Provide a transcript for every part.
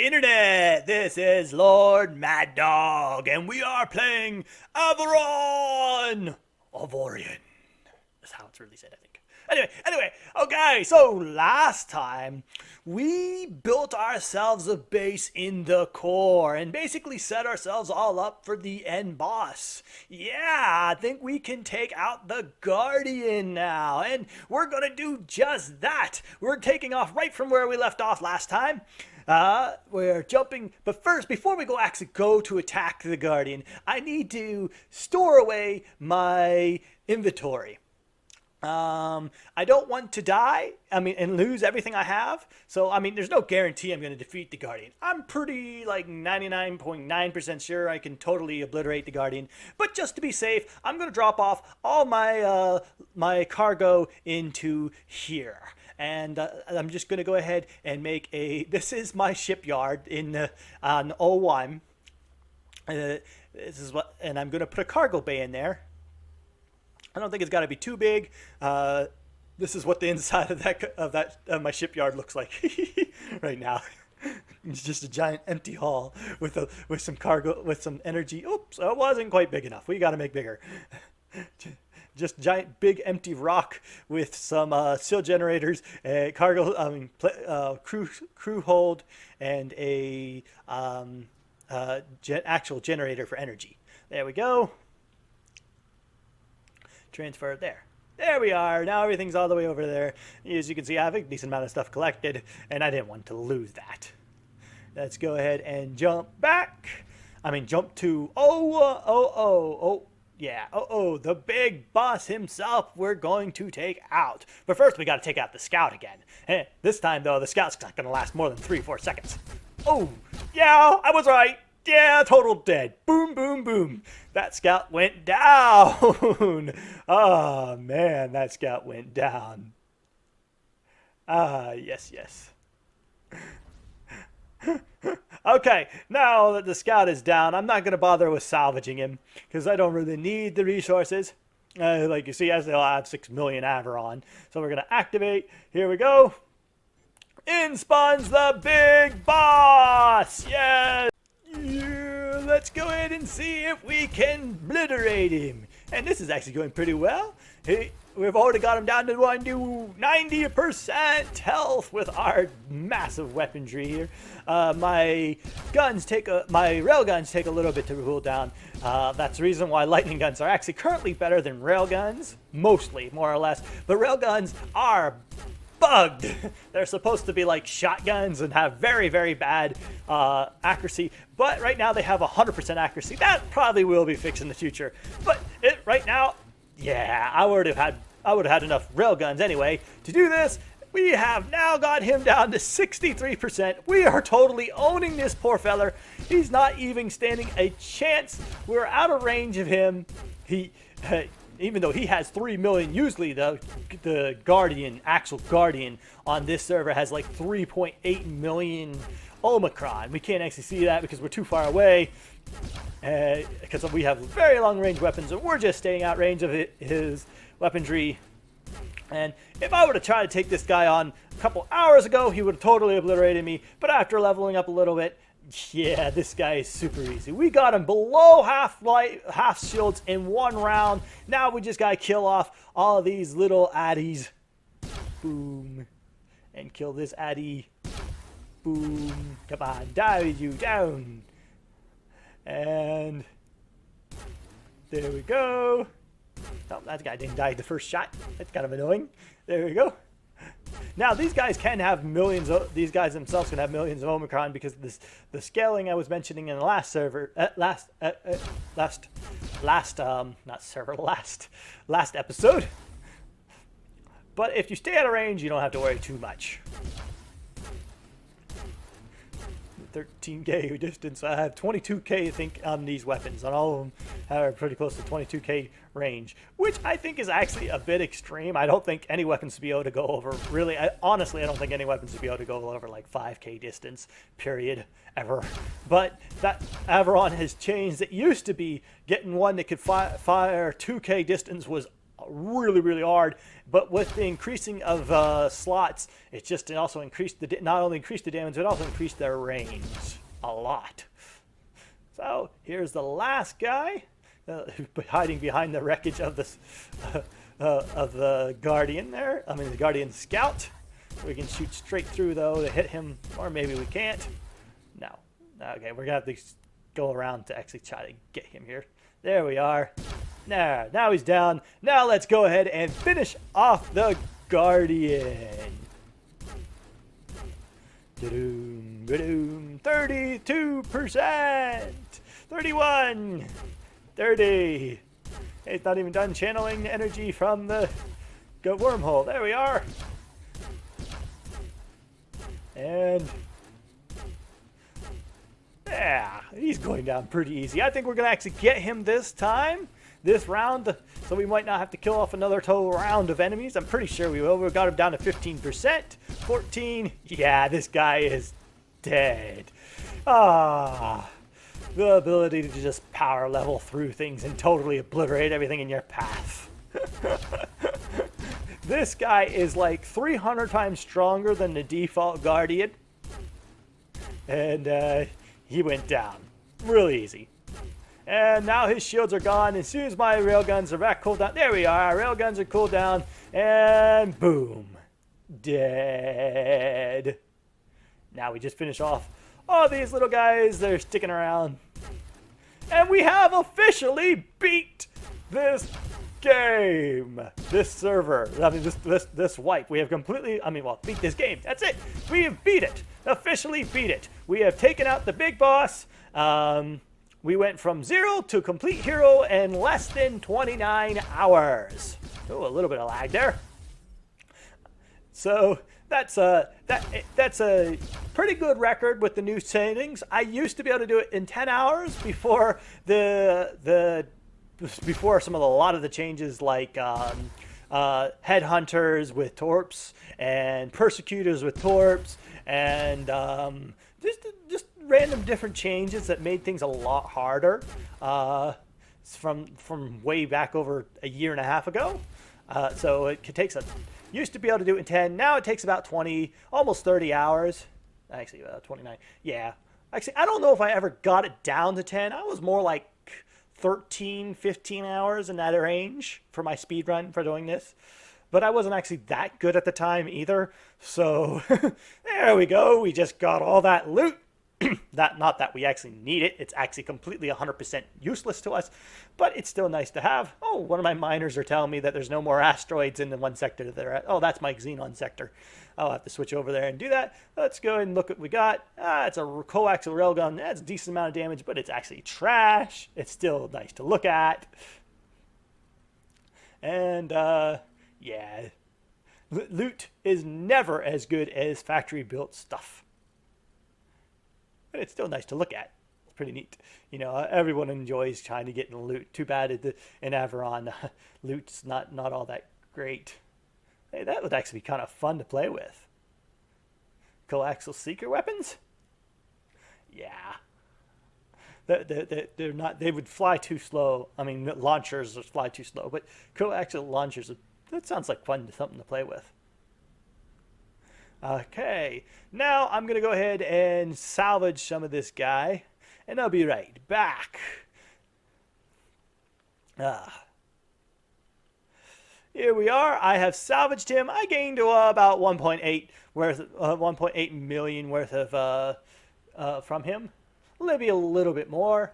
internet. This is LordMaddog, and we are playing Avorion. Avorion. That's how it's really said, I think. Anyway, okay, so last time we built ourselves a base in the core and basically set ourselves all up for the end boss. Yeah, I think we can take out the Guardian now, and we're gonna do just that. We're taking off right from where we left off last time. We're jumping, but first, before we actually go to attack the Guardian, I need to store away my inventory. I don't want to die, and lose everything I have. So, there's no guarantee I'm going to defeat the Guardian. I'm pretty, 99.9% sure I can totally obliterate the Guardian. But just to be safe, I'm going to drop off all my, my cargo into here. And I'm just going to go ahead and make this is my shipyard on O1. This is and I'm going to put a cargo bay in there. I don't think it's got to be too big. This is what the inside of my shipyard looks like right now. It's just a giant empty hull with some cargo, with some energy. Oops, it wasn't quite big enough. We got to make bigger. Just giant, big, empty rock with some seal generators, cargo, crew hold, and a actual generator for energy. There we go. Transfer there. There we are. Now everything's all the way over there. As you can see, I have a decent amount of stuff collected, and I didn't want to lose that. Let's go ahead and jump back. Jump to the big boss himself we're going to take out. But first, we got to take out the scout again. This time, though, the scout's not going to last more than 3-4 seconds. Oh, yeah, I was right. Yeah, total dead. Boom, boom, boom. That scout went down. Oh, man, that scout went down. Yes. Okay, now that the scout is down, I'm not going to bother with salvaging him because I don't really need the resources. Like you see, I still have 6 million Avorion. So we're going to activate. Here we go. In spawns the big boss. Yes. Yeah, let's go ahead and see if we can obliterate him. And this is actually going pretty well. We've already got him down to 90% health with our massive weaponry here. My railguns take a little bit to cool down. That's the reason why lightning guns are actually currently better than railguns, mostly, more or less. But railguns are bugged. They're supposed to be like shotguns and have very, very bad accuracy, but right now they have 100% accuracy. That probably will be fixed in the future, but right now, yeah, I would have had enough railguns anyway to do this. We have now got him down to 63%. We are totally owning this poor feller. He's not even standing a chance. We're out of range of him. Even though he has 3 million, usually the actual Guardian on this server has like 3.8 million Omicron. We can't actually see that because we're too far away, because we have very long range weapons and we're just staying out range of his weaponry. And if I were to try to take this guy on a couple hours ago, he would have totally obliterated me. But after leveling up a little bit, yeah, this guy is super easy. We got him below half shields in one round. Now we just gotta kill off all of these little addies. Boom. And kill this addie. Boom. Come on, dive you down. And there we go. Oh, that guy didn't die the first shot. That's kind of annoying. There we go. Now these guys can have millions. These guys themselves can have millions of Omicron because of the scaling I was mentioning in the last server, last episode. But if you stay out of range, you don't have to worry too much. 13k distance. I have 22k, I think, on these weapons. On all of them, are pretty close to 22k range, which I think is actually a bit extreme. I don't think any weapons should be able to go over. Really, honestly, I don't think any weapons should be able to go over like 5k distance. Period. Ever. But that Avorion has changed. It used to be getting one that could fire 2k distance was really, really hard. But with the increasing of slots, it also increased not only increased the damage, but also increased their range a lot. So here's the last guy hiding behind the wreckage of this of the Guardian there. I mean the Guardian Scout. We can shoot straight through though to hit him, or maybe we can't. No. Okay, we're gonna have to go around to actually try to get him here. There we are. Now he's down. Now let's go ahead and finish off the Guardian. 32%, 31, 30. It's not even done channeling energy from the wormhole. There we are. And yeah, he's going down pretty easy. I think we're going to actually get him this time, this round, so we might not have to kill off another total round of enemies. I'm pretty sure we will. We got him down to 15%, 14. Yeah, this guy is dead. The ability to just power level through things and totally obliterate everything in your path. This guy is like 300 times stronger than the default Guardian. And he went down really easy. And now his shields are gone. As soon as my railguns are back cooled down, there we are. Our railguns are cooled down. And boom. Dead. Now we just finish off all these little guys that are sticking around. And we have officially beat this game. This server. I mean, this wipe. We have completely, beat this game. That's it. We have beat it. Officially beat it. We have taken out the big boss. We went from 0 to complete hero in less than 29 hours. Oh, a little bit of lag there. So that's a pretty good record with the new settings. I used to be able to do it in 10 hours before before a lot of the changes like headhunters with torps and persecutors with torps and just random different changes that made things a lot harder from way back over a year and a half ago. So it takes used to be able to do it in 10. Now it takes about 20, almost 30 hours. Actually, 29. Yeah. Actually, I don't know if I ever got it down to 10. I was more like 13, 15 hours in that range for my speed run for doing this. But I wasn't actually that good at the time either. So there we go. We just got all that loot. Not that we actually need it. It's actually completely 100% useless to us, but it's still nice to have. Oh, one of my miners are telling me that there's no more asteroids in the one sector that they're at. Oh, that's my Xenon sector. I'll have to switch over there and do that. Let's go ahead and look what we got. It's a coaxial railgun. That's a decent amount of damage, but it's actually trash. It's still nice to look at. And, yeah. Loot is never as good as factory-built stuff. But it's still nice to look at. It's pretty neat. You know, everyone enjoys trying to get in loot. Too bad in Avorion, loot's not all that great. Hey, that would actually be kind of fun to play with. Coaxial seeker weapons? Yeah. They're not. They would fly too slow. I mean, launchers would fly too slow, but coaxial launchers, that sounds like something to play with. Okay, now I'm going to go ahead and salvage some of this guy, and I'll be right back. Here we are. I have salvaged him. I gained about 1.8 million worth of from him. Maybe a little bit more.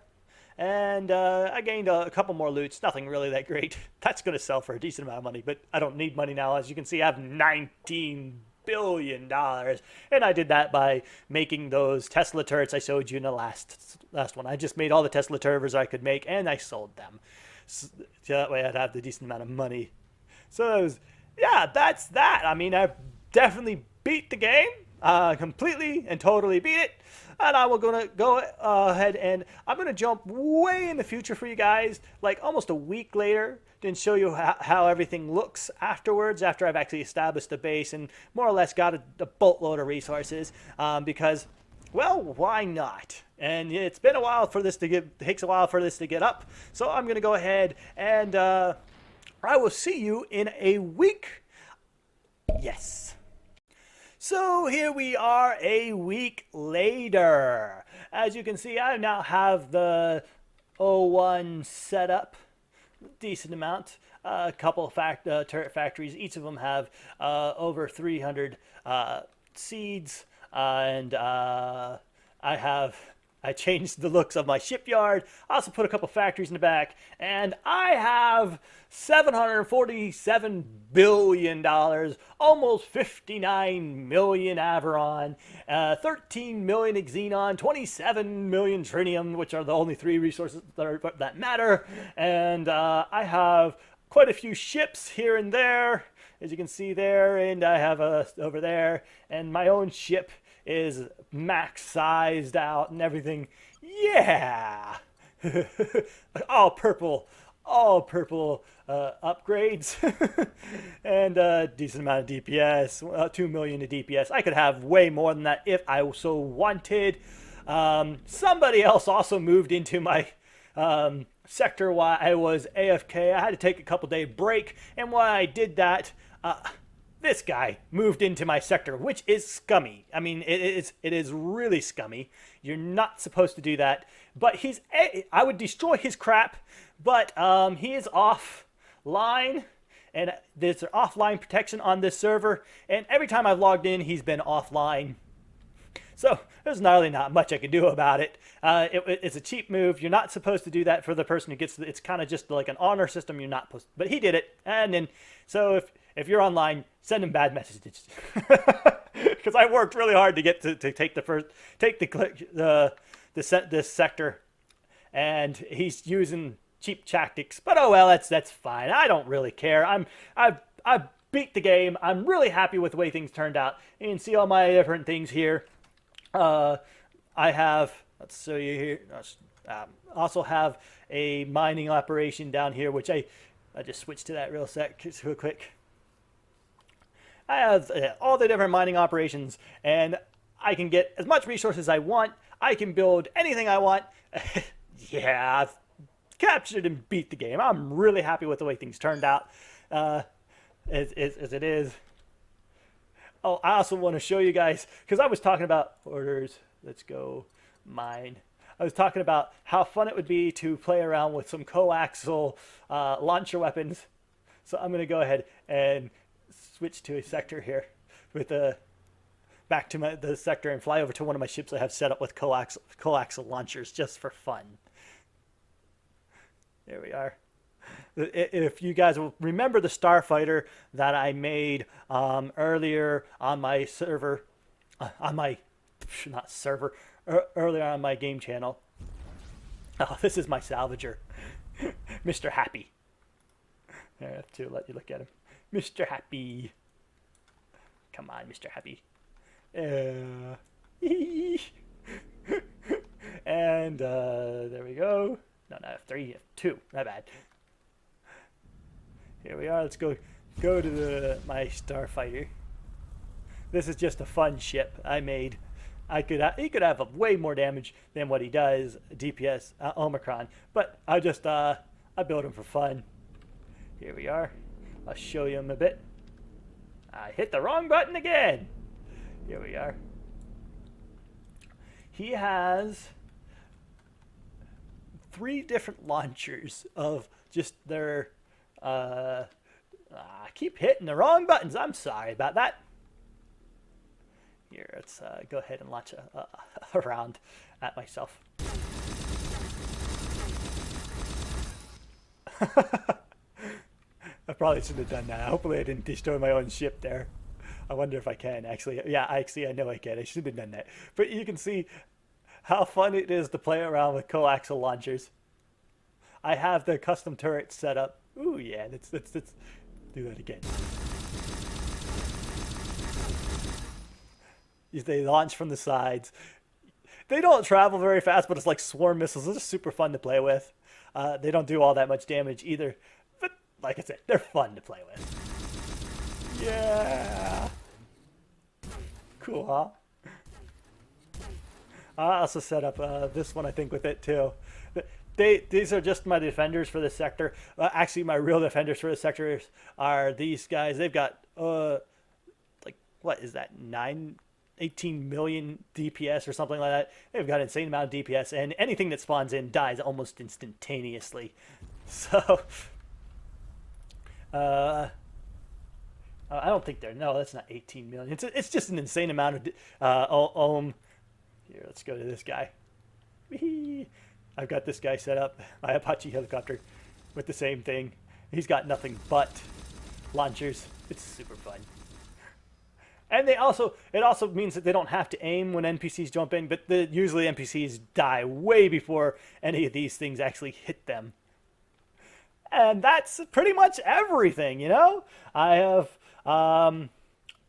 And I gained a couple more loots. Nothing really that great. That's going to sell for a decent amount of money, but I don't need money now. As you can see, I have $19 billion, and I did that by making those Tesla turrets I showed you in the last one. I just made all the Tesla turrets I could make, and I sold them. So that way I'd have the decent amount of money. So yeah, that's that. I mean, I definitely beat the game, completely and totally beat it. And I will go ahead and I'm going to jump way in the future for you guys, like almost a week later, and show you how everything looks afterwards, after I've actually established the base and more or less got a boatload of resources, because, well, why not? And it's been a while for this to takes a while for this to get up. So I'm going to go ahead and I will see you in a week. Yes. So here we are a week later. As you can see, I now have the 01 set up, decent amount. A couple of turret factories. Each of them have over 300 seeds, and I changed the looks of my shipyard. I also put a couple factories in the back, and I have $747 billion, almost 59 million Avorion, 13 million Xenon, 27 million Trinium, which are the only three resources that matter, and I have quite a few ships here and there, as you can see there, and I have over there, and my own ship is max sized out and everything. Yeah. all purple upgrades and a decent amount of DPS, 2 million of DPS. I could have way more than that if I so wanted. Somebody else also moved into my sector while I was AFK. I had to take a couple day break, and while I did that, this guy moved into my sector, which is scummy. I mean, it is really scummy. You're not supposed to do that. But I would destroy his crap, but he is offline, and there's offline protection on this server. And every time I've logged in, he's been offline. So there's really not much I can do about it. It's a cheap move. You're not supposed to do that for the person who gets it's kind of just like an honor system. You're not supposed to, but he did it. And then, so if you're online, send him bad messages. Because I worked really hard to get to take this sector, and he's using cheap tactics. But oh well, that's fine. I don't really care. I've beat the game. I'm really happy with the way things turned out. You can see all my different things here. I have, let's show you here. Also have a mining operation down here, which I just switched to that real quick. I have all the different mining operations, and I can get as much resources as I want. I can build anything I want. Yeah, I've captured and beat the game. I'm really happy with the way things turned out, as it is. Oh, I also want to show you guys, because I was talking about orders. Let's go mine. I was talking about how fun it would be to play around with some coaxial launcher weapons. So I'm going to go ahead and switch to a sector here with back to the sector and fly over to one of my ships I have set up with coaxial launchers just for fun. There we are. If you guys will remember the starfighter that I made earlier on my server, earlier on my game channel. Oh, this is my salvager, Mr. Happy. I have to let you look at him. Mr. Happy. Come on, Mr. Happy. And there we go. No, not F3, F2. Not bad. Here we are. Let's go to my starfighter. This is just a fun ship I made. He could have way more damage than what he does, DPS Omicron, but I built him for fun. Here we are. I'll show you him a bit. I hit the wrong button again. Here we are. He has 3 different launchers of just their I keep hitting the wrong buttons. I'm sorry about that. Here, let's go ahead and launch a round at myself. I probably shouldn't have done that. Hopefully I didn't destroy my own ship there. I wonder if I can, actually. Yeah, actually, I know I can. I should have done that. But you can see how fun it is to play around with coaxial launchers. I have the custom turret set up. Ooh, yeah, let's do that again. They launch from the sides. They don't travel very fast, but it's like swarm missiles. They're just super fun to play with. They don't do all that much damage either. But like I said, they're fun to play with. Yeah. Cool, huh? I also set up this one, I think, with it too. these are just my defenders for this sector. Actually, my real defenders for this sector are these guys. They've got like, what is that, 18 million DPS or something like that. They've got an insane amount of DPS, and anything that spawns in dies almost instantaneously. So, I don't think they're, no, that's not 18 million. It's just an insane amount of Here, let's go to this guy. I've got this guy set up, my Apache helicopter, with the same thing. He's got nothing but launchers. It's super fun. And it also means that they don't have to aim when NPCs jump in, but usually NPCs die way before any of these things actually hit them. And that's pretty much everything, you know? I have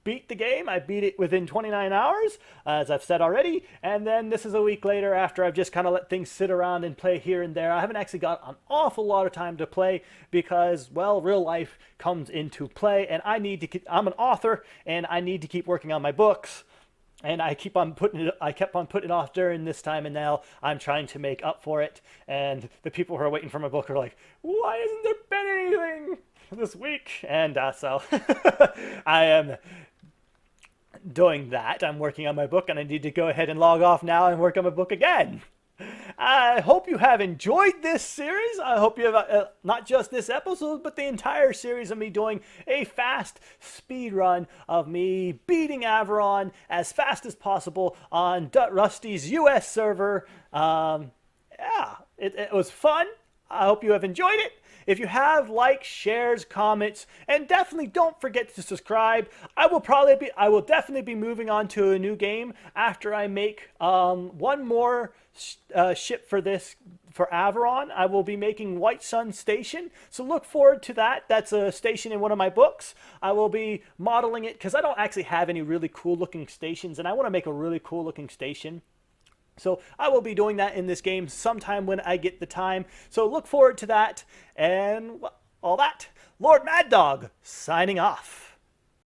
beat the game. I beat it within 29 hours, as I've said already. And then this is a week later after I've just kind of let things sit around and play here and there. I haven't actually got an awful lot of time to play because, well, real life comes into play. And I'm an author, and I need to keep working on my books. And I kept on putting it off during this time, and now I'm trying to make up for it. And the people who are waiting for my book are like, why hasn't there been anything this week? And so I am doing that. I'm working on my book, and I need to go ahead and log off now and work on my book again. I hope you have enjoyed this series. I hope you have not just this episode, but the entire series of me doing a fast speed run of me beating Avorion as fast as possible on Rusty's US server. Yeah, it was fun. I hope you have enjoyed it. If you have, like, shares, comments, and definitely don't forget to subscribe. I will definitely be moving on to a new game after I make one more ship for Avorion. I will be making White Sun Station, so look forward to that. That's a station in one of my books. I will be modeling it because I don't actually have any really cool looking stations, and I want to make a really cool looking station. So I will be doing that in this game sometime when I get the time. So look forward to that and all that. LordMaddog signing off.